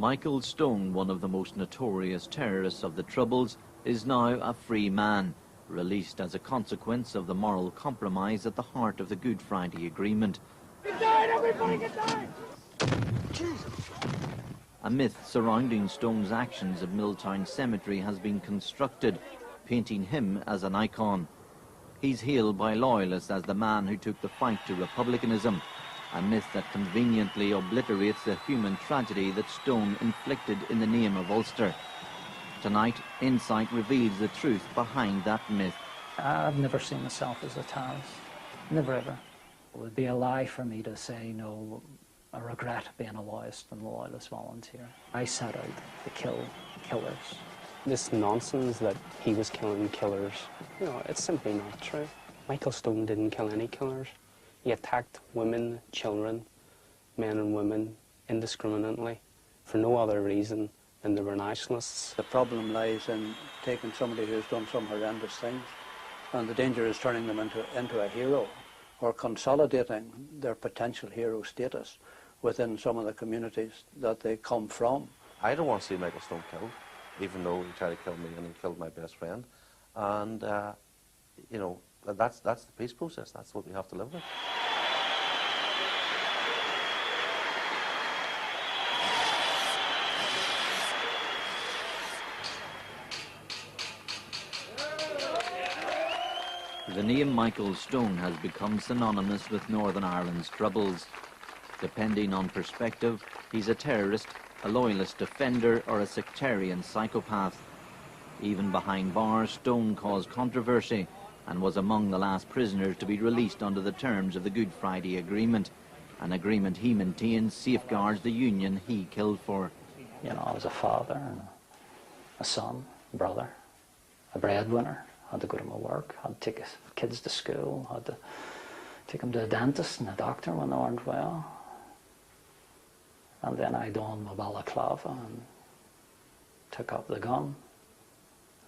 Michael Stone, one of the most notorious terrorists of the Troubles, is now a free man, released as a consequence of the moral compromise at the heart of the Good Friday Agreement. Get down, everybody, get down! A myth surrounding Stone's actions at Milltown Cemetery has been constructed, painting him as an icon. He's hailed by Loyalists as the man who took the fight to republicanism, a myth that conveniently obliterates the human tragedy that Stone inflicted in the name of Ulster. Tonight, Insight reveals the truth behind that myth. I've never seen myself as a terrorist, never ever. It would be a lie for me to say, no, I regret being a Loyalist and a Loyalist volunteer. I set out to kill killers. This nonsense that he was killing killers, you know, it's simply not true. Michael Stone didn't kill any killers. He attacked women, children, men and women indiscriminately for no other reason than they were nationalists. The problem lies in taking somebody who's done some horrendous things, and the danger is turning them into a hero, or consolidating their potential hero status within some of the communities that they come from. I don't want to see Michael Stone killed, even though he tried to kill me and he killed my best friend. And, you know, that's the peace process. That's what we have to live with. The name Michael Stone has become synonymous with Northern Ireland's Troubles. Depending on perspective, he's a terrorist, a Loyalist defender, or a sectarian psychopath. Even behind bars, Stone caused controversy and was among the last prisoners to be released under the terms of the Good Friday Agreement, an agreement he maintains safeguards the union he killed for. You know, I was a father and a son, a brother, a breadwinner. Had to go to my work, had to take his kids to school, had to take them to the dentist and the doctor when they weren't well. And then I donned my balaclava and took up the gun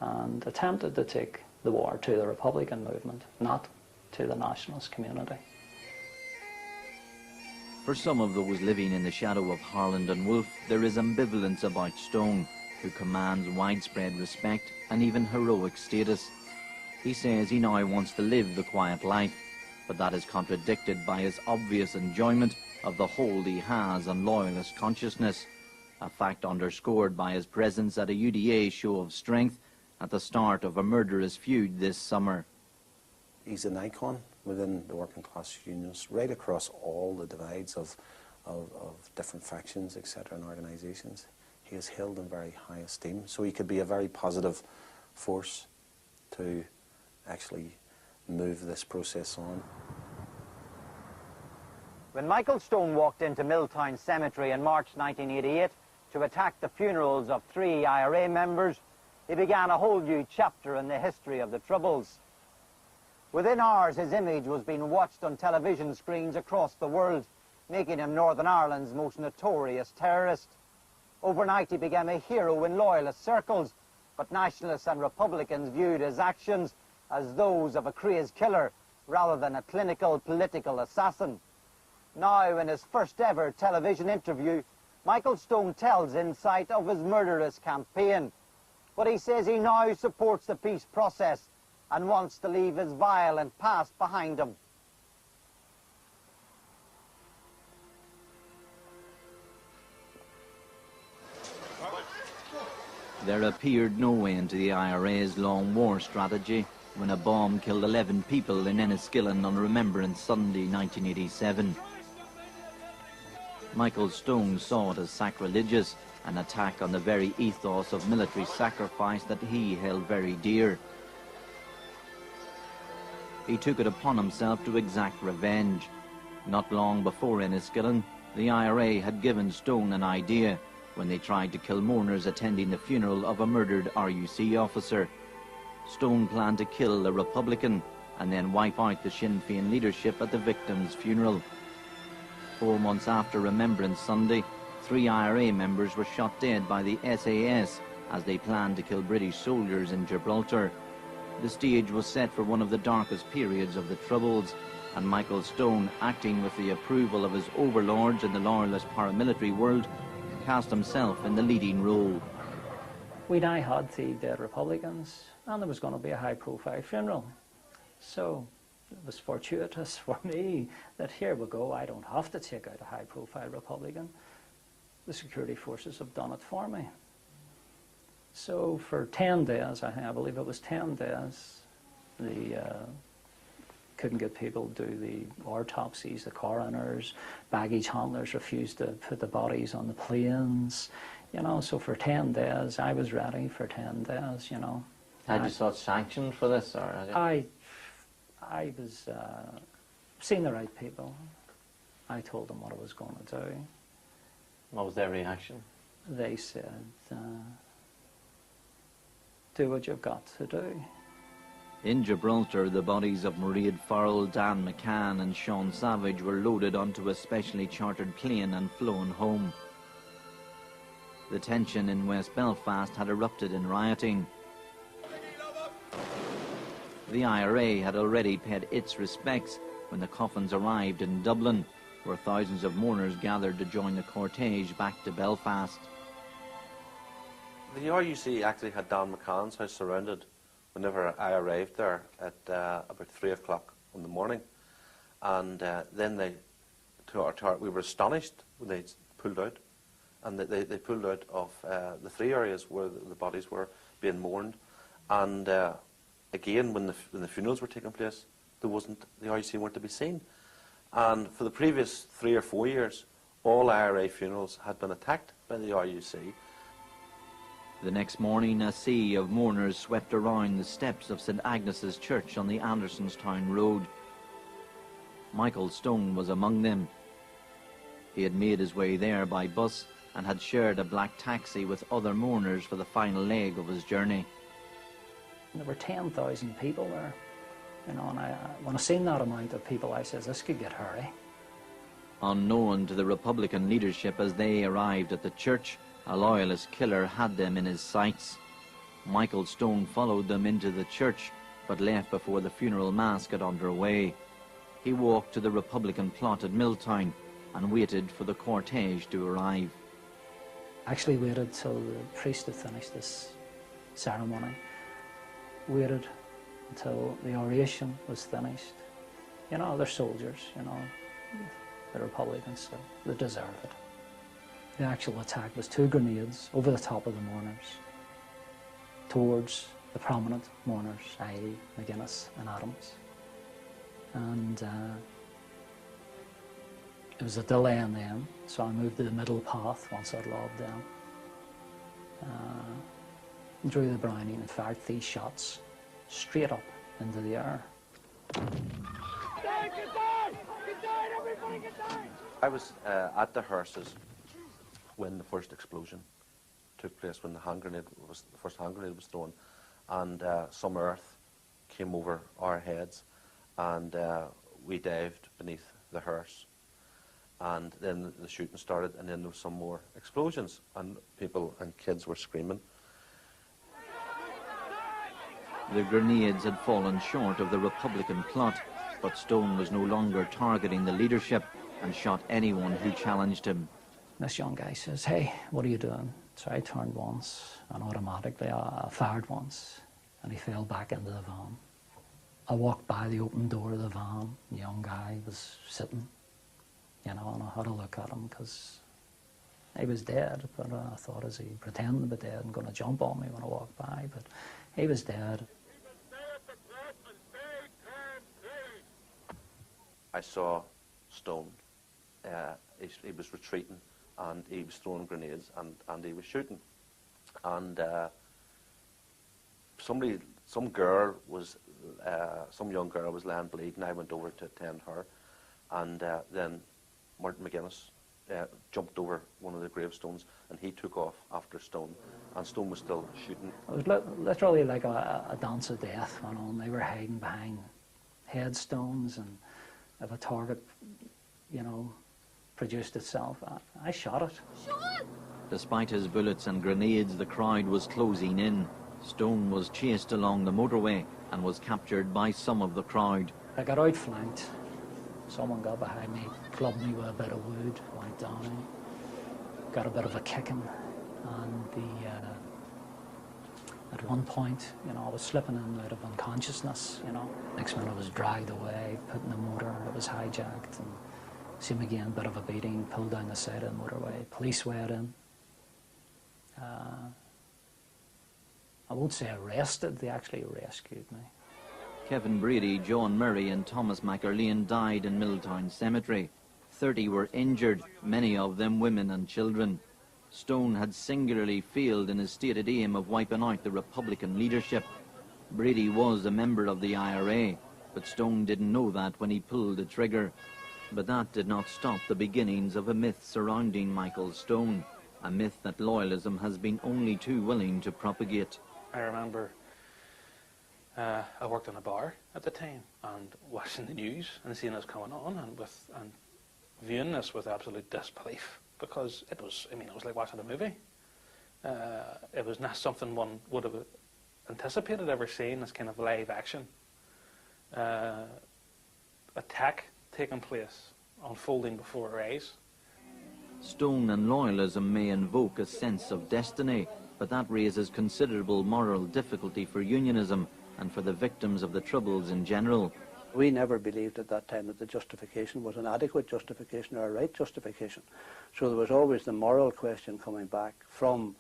and attempted to take the war to the Republican movement, not to the nationalist community. For some of those living in the shadow of Harland and Wolff, there is ambivalence about Stone, who commands widespread respect and even heroic status. He says he now wants to live the quiet life, but that is contradicted by his obvious enjoyment of the hold he has on Loyalist consciousness, a fact underscored by his presence at a UDA show of strength at the start of a murderous feud this summer. He's an icon within the working class unions, right across all the divides of different factions, etc., and organisations. He is held in very high esteem, so he could be a very positive force to actually move this process on. When Michael Stone walked into Milltown Cemetery in March 1988 to attack the funerals of 3 IRA members, he began a whole new chapter in the history of the Troubles. Within hours, his image was being watched on television screens across the world, making him Northern Ireland's most notorious terrorist. Overnight, he became a hero in Loyalist circles, but nationalists and Republicans viewed his actions as those of a crazed killer rather than a clinical political assassin. Now, in his first ever television interview, Michael Stone tells Insight of his murderous campaign. But he says he now supports the peace process and wants to leave his violent past behind him. There appeared no end to the IRA's long war strategy when a bomb killed 11 people in Enniskillen on Remembrance Sunday 1987. Michael Stone saw it as sacrilegious, an attack on the very ethos of military sacrifice that he held very dear. He took it upon himself to exact revenge. Not long before Enniskillen, the IRA had given Stone an idea when they tried to kill mourners attending the funeral of a murdered RUC officer. Stone planned to kill a Republican and then wipe out the Sinn Féin leadership at the victim's funeral. 4 months after Remembrance Sunday, 3 IRA members were shot dead by the SAS as they planned to kill British soldiers in Gibraltar. The stage was set for one of the darkest periods of the Troubles, and Michael Stone, acting with the approval of his overlords in the Loyalist paramilitary world, cast himself in the leading role. We now had the dead Republicans, and there was going to be a high-profile funeral. So it was fortuitous for me that here we go, I don't have to take out a high-profile Republican. The security forces have done it for me. So for 10 days, I believe it was 10 days, couldn't get people to do the autopsies, the coroners, baggage handlers refused to put the bodies on the planes, you know, so for 10 days, I was ready for 10 days, you know. Had you sought sanction for this, or? I was seeing the right people. I told them what I was going to do. What was their reaction? They said, do what you've got to do. In Gibraltar, the bodies of Mairead Farrell, Dan McCann and Sean Savage were loaded onto a specially chartered plane and flown home. The tension in West Belfast had erupted in rioting. The IRA had already paid its respects when the coffins arrived in Dublin, where thousands of mourners gathered to join the cortege back to Belfast. The RUC actually had Dan McCann's house surrounded whenever I arrived there at about 3 o'clock in the morning. And then they, we were astonished when they pulled out. And they pulled out of the 3 areas where the bodies were being mourned. And again, when the funerals were taking place, the RUC weren't to be seen. And for the previous 3 or 4 years, all IRA funerals had been attacked by the RUC. The next morning, a sea of mourners swept around the steps of St Agnes's Church on the Andersonstown Road. Michael Stone was among them. He had made his way there by bus and had shared a black taxi with other mourners for the final leg of his journey. There were 10,000 people there, you know, and when I seen that amount of people, I says, this could get hairy. Unknown to the Republican leadership as they arrived at the church, a Loyalist killer had them in his sights. Michael Stone followed them into the church, but left before the funeral mass got underway. He walked to the Republican plot at Milltown and waited for the cortege to arrive. I actually waited till the priest had finished this ceremony. Waited until the oration was finished. You know, they're soldiers, you know, the Republicans, so they deserve it. The actual attack was 2 grenades over the top of the mourners towards the prominent mourners, i.e. McGuinness and Adams. And it was a delay in them, so I moved to the middle path once I'd lobbed them. Drew the Browning and fired 3 shots straight up into the air. I was at the hearses when the first explosion took place, when the first hand grenade was thrown, and some earth came over our heads, and we dived beneath the hearse. And then the shooting started, and then there was some more explosions, and people and kids were screaming. The grenades had fallen short of the Republican plot, but Stone was no longer targeting the leadership and shot anyone who challenged him. This young guy says, hey, what are you doing? So I turned once, and automatically I fired once, and he fell back into the van. I walked by the open door of the van, the young guy was sitting, you know, and I had a look at him because he was dead, but I thought, is he pretending to be dead and going to jump on me when I walked by? But he was dead. I saw Stone. He was retreating, and he was throwing grenades, and he was shooting. And some young girl was lying bleeding. I went over to attend her, and then Martin McGuinness jumped over one of the gravestones, and he took off after Stone, and Stone was still shooting. It was literally like a dance of death went on. They were hiding behind headstones, and if a target, you know, produced itself, I shot it. Despite his bullets and grenades, the crowd was closing in. Stone was chased along the motorway and was captured by some of the crowd. I got outflanked. Someone got behind me, clubbed me with a bit of wood, went down, got a bit of a kicking, and at one point, you know, I was slipping in and out of unconsciousness, you know. Next minute I was dragged away, put in the motor, it was hijacked, and same again, bit of a beating, pulled down the side of the motorway, police went in. I won't say arrested, they actually rescued me. Kevin Brady, John Murray and Thomas McErlean died in Milltown Cemetery. 30 were injured, many of them women and children. Stone had singularly failed in his stated aim of wiping out the Republican leadership. Brady was a member of the IRA, but Stone didn't know that when he pulled the trigger. But that did not stop the beginnings of a myth surrounding Michael Stone, a myth that Loyalism has been only too willing to propagate. I remember I worked in a bar at the time and watching the news and seeing this coming on and viewing this with absolute disbelief, because it was, I mean, it was like watching a movie. It was not something one would have anticipated ever seeing, this kind of live action attack taking place, unfolding before our eyes. Stone and Loyalism may invoke a sense of destiny, but that raises considerable moral difficulty for unionism and for the victims of the Troubles in general. We never believed at that time that the justification was an adequate justification or a right justification. So there was always the moral question coming back from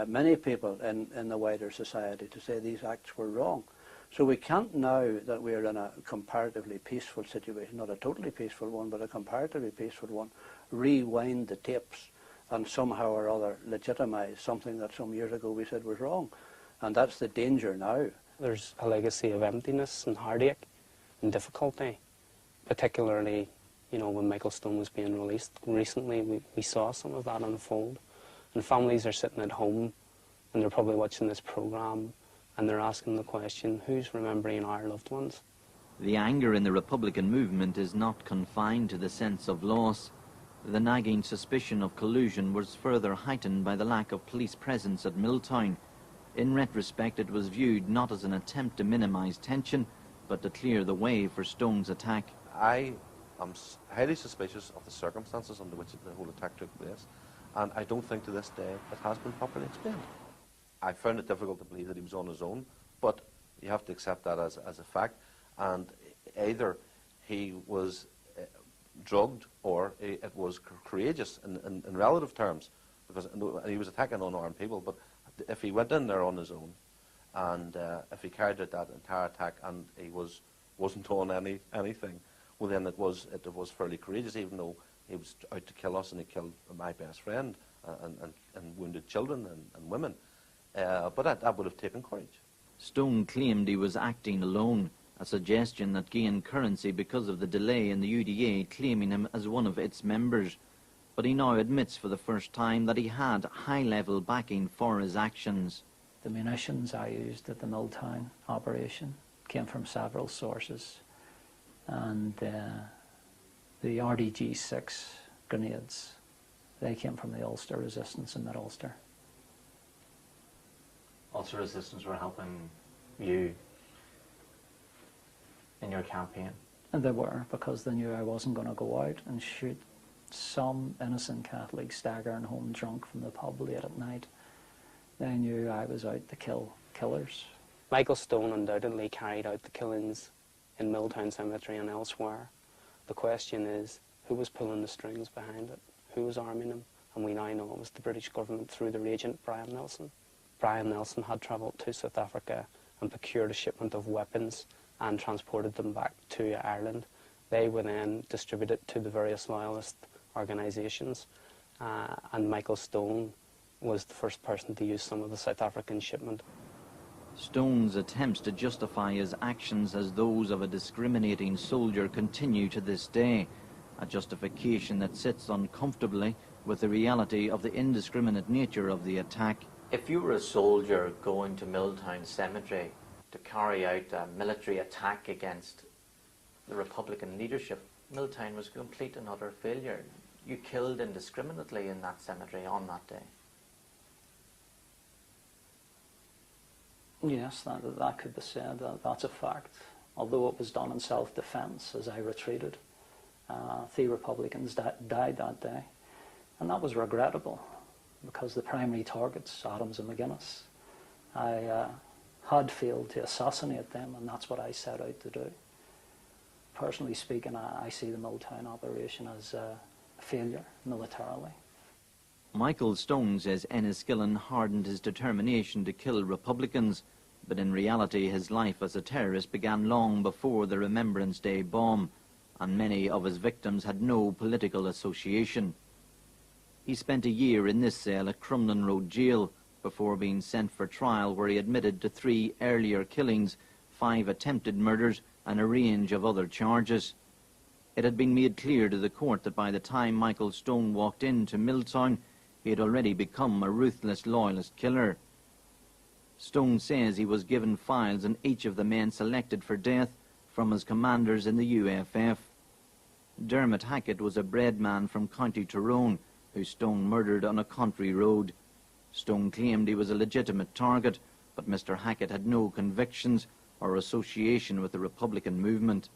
many people in the wider society to say these acts were wrong. So we can't, now that we are in a comparatively peaceful situation, not a totally peaceful one, but a comparatively peaceful one, rewind the tapes and somehow or other legitimise something that some years ago we said was wrong. And that's the danger now. There's a legacy of emptiness and heartache and difficulty, particularly, you know, when Michael Stone was being released recently, we saw some of that unfold. And families are sitting at home and they're probably watching this programme and they're asking the question, who's remembering our loved ones? The anger in the Republican movement is not confined to the sense of loss. The nagging suspicion of collusion was further heightened by the lack of police presence at Milltown. In retrospect, it was viewed not as an attempt to minimise tension, but to clear the way for Stone's attack. I am highly suspicious of the circumstances under which the whole attack took place, and I don't think to this day it has been properly explained. I found it difficult to believe that he was on his own, but you have to accept that as a fact, and either he was drugged or it was courageous in relative terms, because he was attacking unarmed people. But if he went in there on his own, and if he carried out that entire attack and he wasn't doing anything, well then it was fairly courageous, even though he was out to kill us and he killed my best friend and wounded children and women. But that would have taken courage. Stone claimed he was acting alone, a suggestion that gained currency because of the delay in the UDA claiming him as one of its members. But he now admits for the first time that he had high-level backing for his actions. The munitions I used at the Milltown operation came from several sources, and the RDG-6 grenades, they came from the Ulster Resistance in mid-Ulster. Ulster Resistance were helping you in your campaign? And they were, because they knew I wasn't going to go out and shoot some innocent Catholic staggering home drunk from the pub late at night. They knew I was out to kill killers. Michael Stone undoubtedly carried out the killings in Milltown Cemetery and elsewhere. The question is, who was pulling the strings behind it? Who was arming him? And we now know it was the British government through their agent, Brian Nelson. Brian Nelson had travelled to South Africa and procured a shipment of weapons and transported them back to Ireland. They were then distributed to the various Loyalist organisations, and Michael Stone was the first person to use some of the South African shipment. Stone's attempts to justify his actions as those of a discriminating soldier continue to this day, a justification that sits uncomfortably with the reality of the indiscriminate nature of the attack. If you were a soldier going to Milltown Cemetery to carry out a military attack against the Republican leadership, Milltown was a complete and utter failure. You killed indiscriminately in that cemetery on that day. Yes, that could be said. That's a fact. Although it was done in self-defence as I retreated. 3 Republicans died that day. And that was regrettable. because the primary targets, Adams and McGuinness, I had failed to assassinate them, and that's what I set out to do. Personally speaking, I see the Milltown operation as a failure militarily. Michael Stone says Enniskillen hardened his determination to kill Republicans, but in reality his life as a terrorist began long before the Remembrance Day bomb, and many of his victims had no political association. He spent a year in this cell at Crumlin Road Jail before being sent for trial, where he admitted to 3 earlier killings, 5 attempted murders and a range of other charges. It had been made clear to the court that by the time Michael Stone walked into Milltown, he had already become a ruthless Loyalist killer. Stone says he was given files on each of the men selected for death from his commanders in the UFF. Dermot Hackett was a bred man from County Tyrone who Stone murdered on a country road. Stone claimed he was a legitimate target, but Mr. Hackett had no convictions or association with the Republican movement.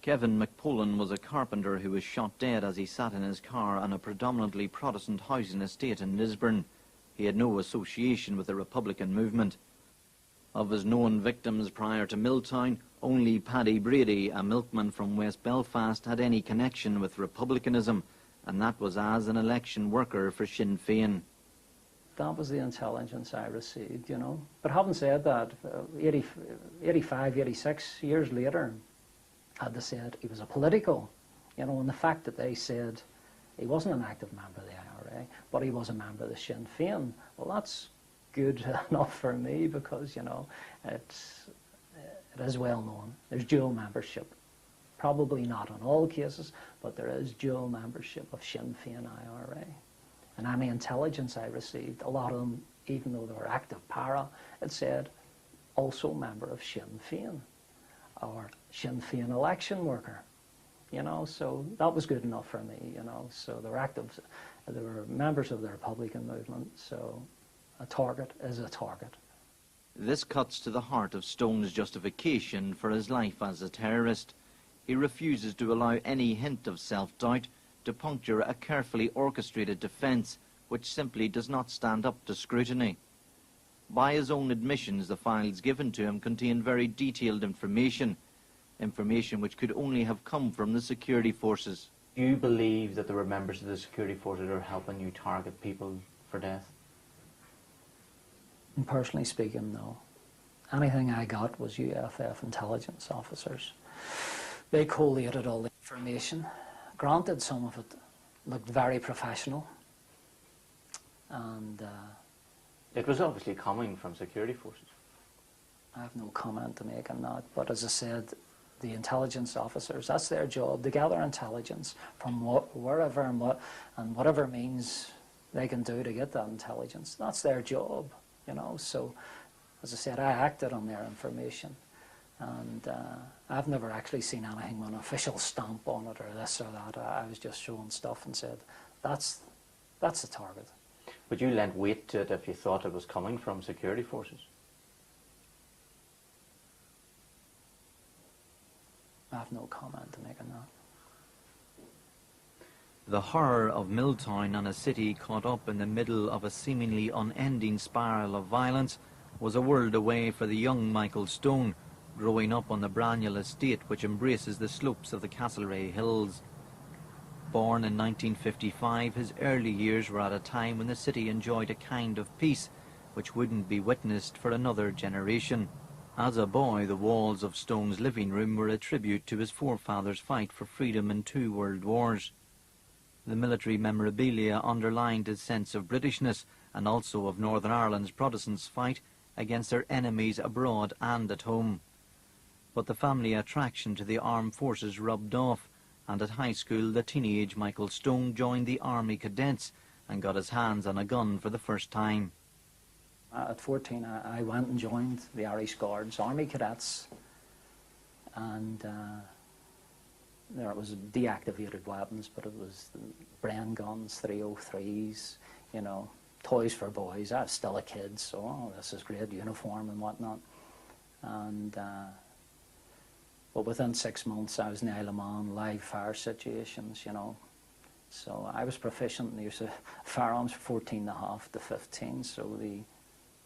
Kevin McPullen was a carpenter who was shot dead as he sat in his car on a predominantly Protestant housing estate in Lisburn. He had no association with the Republican movement. Of his known victims prior to Milltown, only Paddy Brady, a milkman from West Belfast, had any connection with republicanism, and that was as an election worker for Sinn Féin. That was the intelligence I received, you know. But having said that, 85, 86 years later, had they said he was a political, you know, and the fact that they said he wasn't an active member of the IRA, but he was a member of the Sinn Féin, well, that's good enough for me, because, you know, it is well known. There's dual membership. Probably not in all cases, but there is dual membership of Sinn Féin IRA. And any intelligence I received, a lot of them, even though they were active para, it said also member of Sinn Féin or Sinn Féin election worker, you know, so that was good enough for me, you know. So they were active, they were members of the Republican movement, so a target is a target. This cuts to the heart of Stone's justification for his life as a terrorist. He refuses to allow any hint of self-doubt to puncture a carefully orchestrated defence which simply does not stand up to scrutiny. By his own admissions, the files given to him contain very detailed information which could only have come from the security forces. Do you believe that there were members of the security forces that are helping you target people for death? And personally speaking, no. Anything I got was UFF intelligence officers. They collated all the information. Granted, some of it looked very professional, and it was obviously coming from security forces. I have no comment to make on that, but as I said, the intelligence officers, that's their job. They gather intelligence from wherever and whatever means they can do to get that intelligence. That's their job, you know. So, as I said, I acted on their information. And I've never actually seen anything with an official stamp on it or this or that. I was just showing stuff and said, that's the target. But you lent weight to it if you thought it was coming from security forces? I have no comment to make on that. The horror of Milltown and a city caught up in the middle of a seemingly unending spiral of violence was a world away for the young Michael Stone, growing up on the Braniel estate which embraces the slopes of the Castlereagh Hills. Born in 1955, his early years were at a time when the city enjoyed a kind of peace which wouldn't be witnessed for another generation. As a boy, the walls of Stone's living room were a tribute to his forefathers' fight for freedom in 2 world wars. The military memorabilia underlined his sense of Britishness and also of Northern Ireland's Protestants' fight against their enemies abroad and at home. But the family attraction to the armed forces rubbed off, and at high school the teenage Michael Stone joined the Army Cadets and got his hands on a gun for the first time. At 14, I went and joined the Irish Guards, Army Cadets, and there was deactivated weapons, but it was Bren guns, 303s, you know, toys for boys. I was still a kid, so oh, this is great, uniform and whatnot. And but within 6 months, I was in Isle of Man, live fire situations, you know, So I was proficient in the use of firearms from 14 and a half to 15, so the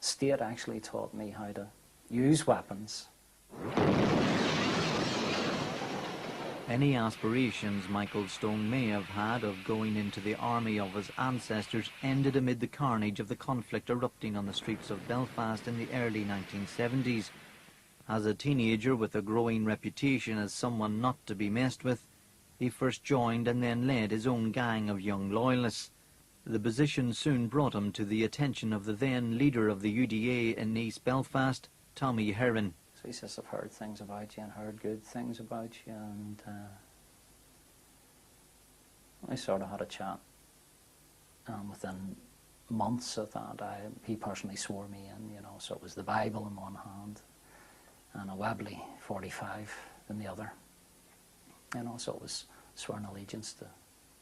state actually taught me how to use weapons. Any aspirations Michael Stone may have had of going into the army of his ancestors ended amid the carnage of the conflict erupting on the streets of Belfast in the early 1970s. As a teenager with a growing reputation as someone not to be messed with, he first joined and then led his own gang of young loyalists. The position soon brought him to the attention of the then leader of the UDA in East Belfast, Tommy Heron. So he says, I've heard things about you and heard good things about you, and I sort of had a chat. Within months of that, he personally swore me in, you know, so it was the Bible in one hand and a Webley 45 in the other. You know, so it was sworn allegiance to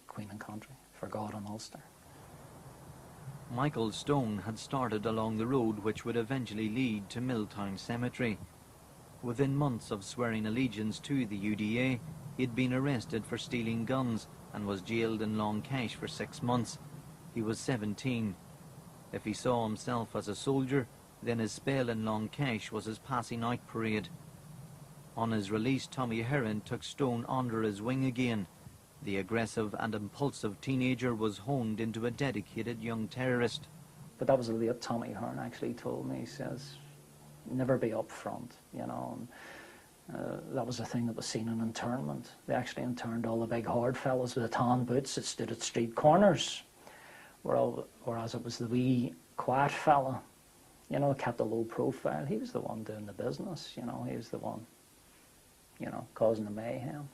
Queen and country, for God and Ulster. Michael Stone had started along the road which would eventually lead to Milltown Cemetery. Within months of swearing allegiance to the UDA, he had been arrested for stealing guns and was jailed in Long Cash for 6 months. He was 17. If he saw himself as a soldier, then his spell in Long Cash was his passing out parade. On his release, Tommy Heron took Stone under his wing again. The aggressive and impulsive teenager was honed into a dedicated young terrorist. But that was the late Tommy Heron actually told me. He says, never be up front, you know. And, that was a thing that was seen in internment. They actually interned all the big hard fellows with the tan boots that stood at street corners, whereas it was the wee quiet fella, you know, kept a low profile. He was the one doing the business, you know. He was the one, you know, causing the mayhem.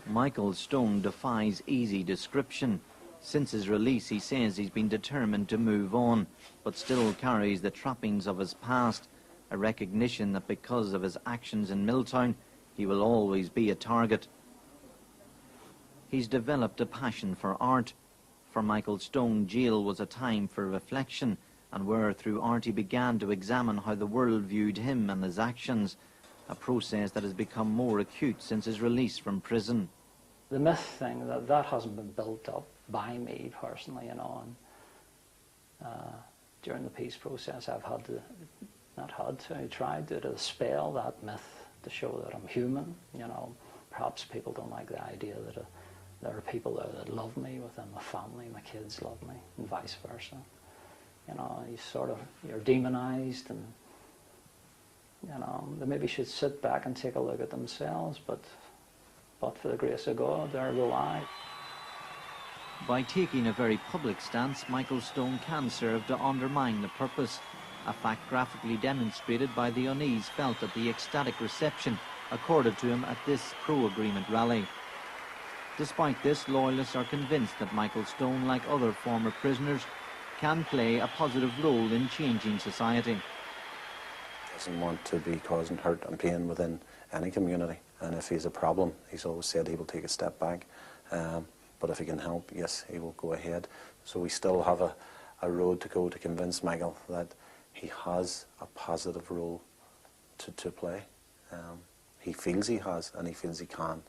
Michael Stone defies easy description. Since his release, he says he's been determined to move on, but still carries the trappings of his past, a recognition that because of his actions in Milltown, he will always be a target. He's developed a passion for art. For Michael Stone, jail was a time for reflection, and where through art he began to examine how the world viewed him and his actions, a process that has become more acute since his release from prison. The myth thing, that hasn't been built up by me personally, you know, and during the peace process I've had to, I tried to dispel that myth to show that I'm human, you know. Perhaps people don't like the idea that there are people there that love me within my family, my kids love me, and vice versa. You know, you're demonized, and, you know, they maybe should sit back and take a look at themselves, but for the grace of God, there go I. By taking a very public stance, Michael Stone can serve to undermine the purpose, a fact graphically demonstrated by the unease felt at the ecstatic reception accorded to him at this pro-agreement rally. Despite this, Loyalists are convinced that Michael Stone, like other former prisoners, can play a positive role in changing society. Doesn't want to be causing hurt and pain within any community, and if he's a problem, he's always said he will take a step back, but if he can help, yes, he will go ahead. So we still have a road to go to convince Michael that he has a positive role to play. He feels he has, and he feels he can,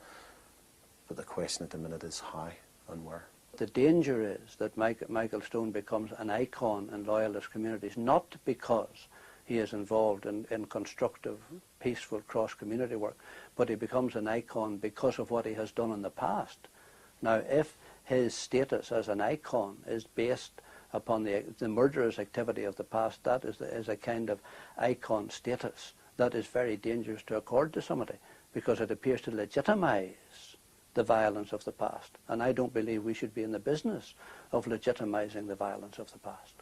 but the question at the minute is how and where. The danger is that Michael Stone becomes an icon in Loyalist communities, not because he is involved in constructive, peaceful cross-community work, but he becomes an icon because of what he has done in the past. Now, if his status as an icon is based upon the murderous activity of the past, that is a kind of icon status that is very dangerous to accord to somebody, because it appears to legitimize the violence of the past. And I don't believe we should be in the business of legitimizing the violence of the past.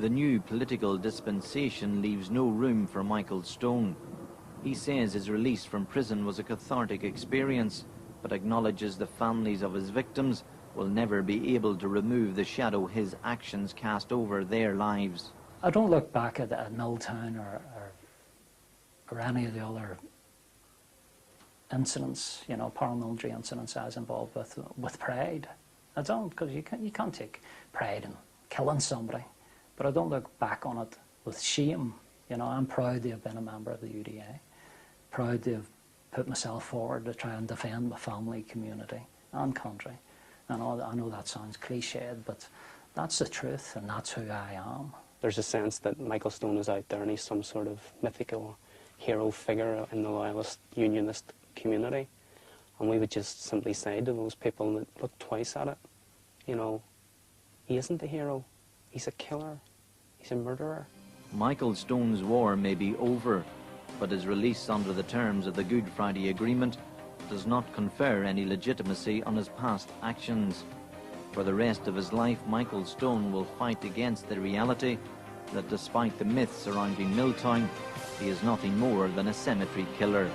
The new political dispensation leaves no room for Michael Stone. He says his release from prison was a cathartic experience, but acknowledges the families of his victims will never be able to remove the shadow his actions cast over their lives. I don't look back at Milltown or any of the other incidents, you know, paramilitary incidents I was involved with pride. I don't, because you can't take pride in killing somebody. But I don't look back on it with shame. You know, I'm proud to have been a member of the UDA, proud to have put myself forward to try and defend my family, community and country. I know that sounds cliched, but that's the truth, and that's who I am. There's a sense that Michael Stone is out there and he's some sort of mythical hero figure in the Loyalist Unionist community. And we would just simply say to those people that look twice at it, you know, he isn't a hero, he's a killer, he's a murderer. Michael Stone's war may be over, but his release under the terms of the Good Friday Agreement does not confer any legitimacy on his past actions. For the rest of his life, Michael Stone will fight against the reality that despite the myths surrounding Milltown, he is nothing more than a cemetery killer.